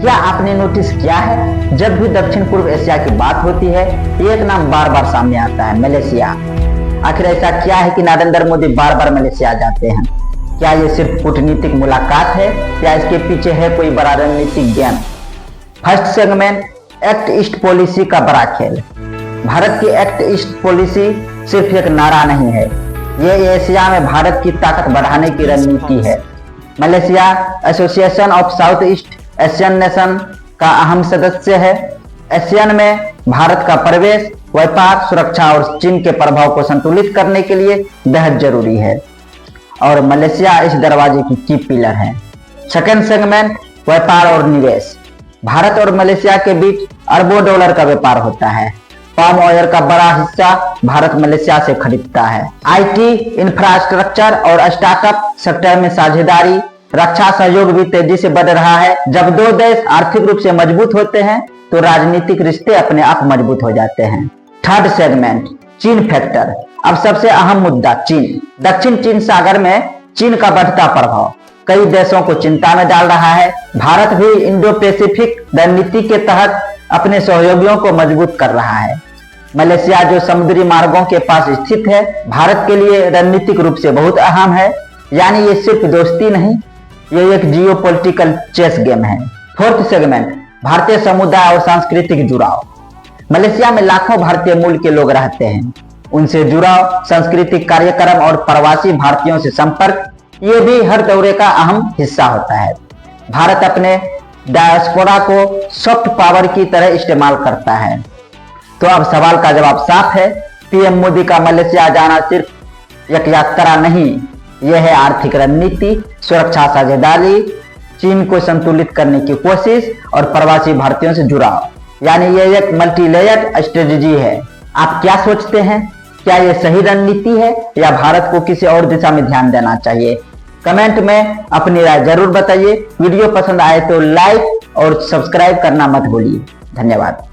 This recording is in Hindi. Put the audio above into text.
क्या आपने नोटिस किया है, जब भी दक्षिण पूर्व एशिया की बात होती है एक नाम बार बार सामने आता है, मलेशिया। आखिर ऐसा क्या है कि नरेंद्र मोदी बार बार मलेशिया जाते हैं? क्या ये सिर्फ कूटनीतिक मुलाकात है या इसके पीछे है कोई बड़ा रणनीतिक game? First segment, act east policy का बड़ा खेल। भारत की एक्ट ईस्ट पॉलिसी सिर्फ एक नारा नहीं है, ये एशिया में भारत की ताकत बढ़ाने की रणनीति है। Malaysia association of south east Asian nation का अहम सदस्य है। एशियन में भारत का प्रवेश व्यापार, सुरक्षा और चीन के प्रभाव को संतुलित करने के लिए बेहद जरूरी है और मलेशिया इस दरवाजे की की पिलर है। सेकेंड सेगमेंट, व्यापार और निवेश। भारत और मलेशिया के बीच अरबों डॉलर का व्यापार होता है। पाम ऑयल का बड़ा हिस्सा भारत मलेशिया से खरीदता है। आईटी, इंफ्रास्ट्रक्चर और स्टार्टअप सेक्टर में साझेदारी, रक्षा सहयोग भी तेजी से बढ़ रहा है। जब दो देश आर्थिक रूप से मजबूत होते हैं तो राजनीतिक रिश्ते अपने आप मजबूत हो जाते हैं। थर्ड सेगमेंट, चीन फैक्टर। अब सबसे अहम मुद्दा चीन। दक्षिण चीन सागर में चीन का बढ़ता प्रभाव कई देशों को चिंता में डाल रहा है। भारत भी इंडो पैसिफिक रणनीति के तहत अपने सहयोगियों को मजबूत कर रहा है। मलेशिया जो समुद्री मार्गों के पास स्थित है, भारत के लिए रणनीतिक रूप से बहुत अहम है। यानी ये सिर्फ दोस्ती नहीं, ये एक जियोपॉलिटिकल चेस गेम है। फोर्थ सेगमेंट, भारतीय समुदाय और सांस्कृतिक जुड़ाव। मलेशिया में लाखों भारतीय मूल के लोग रहते हैं। उनसे जुड़ाव, सांस्कृतिक कार्यक्रम और प्रवासी भारतीयों से संपर्क, ये भी हर दौरे का अहम हिस्सा होता है। भारत अपने डायस्पोरा को सॉफ्ट पावर की तरह इस्तेमाल करता है। तो अब सवाल का जवाब साफ है, पीएम मोदी का मलेशिया जाना सिर्फ एक यात्रा नहीं, यह है आर्थिक रणनीति, सुरक्षा साझेदारी, चीन को संतुलित करने की कोशिश और प्रवासी भारतीयों से जुड़ाव। यानी यह एक मल्टी लेयर्ड स्ट्रेटजी है। आप क्या सोचते हैं? क्या यह सही रणनीति है या भारत को किसी और दिशा में ध्यान देना चाहिए? कमेंट में अपनी राय जरूर बताइए। वीडियो पसंद आए तो लाइक और सब्सक्राइब करना मत भूलिए। धन्यवाद।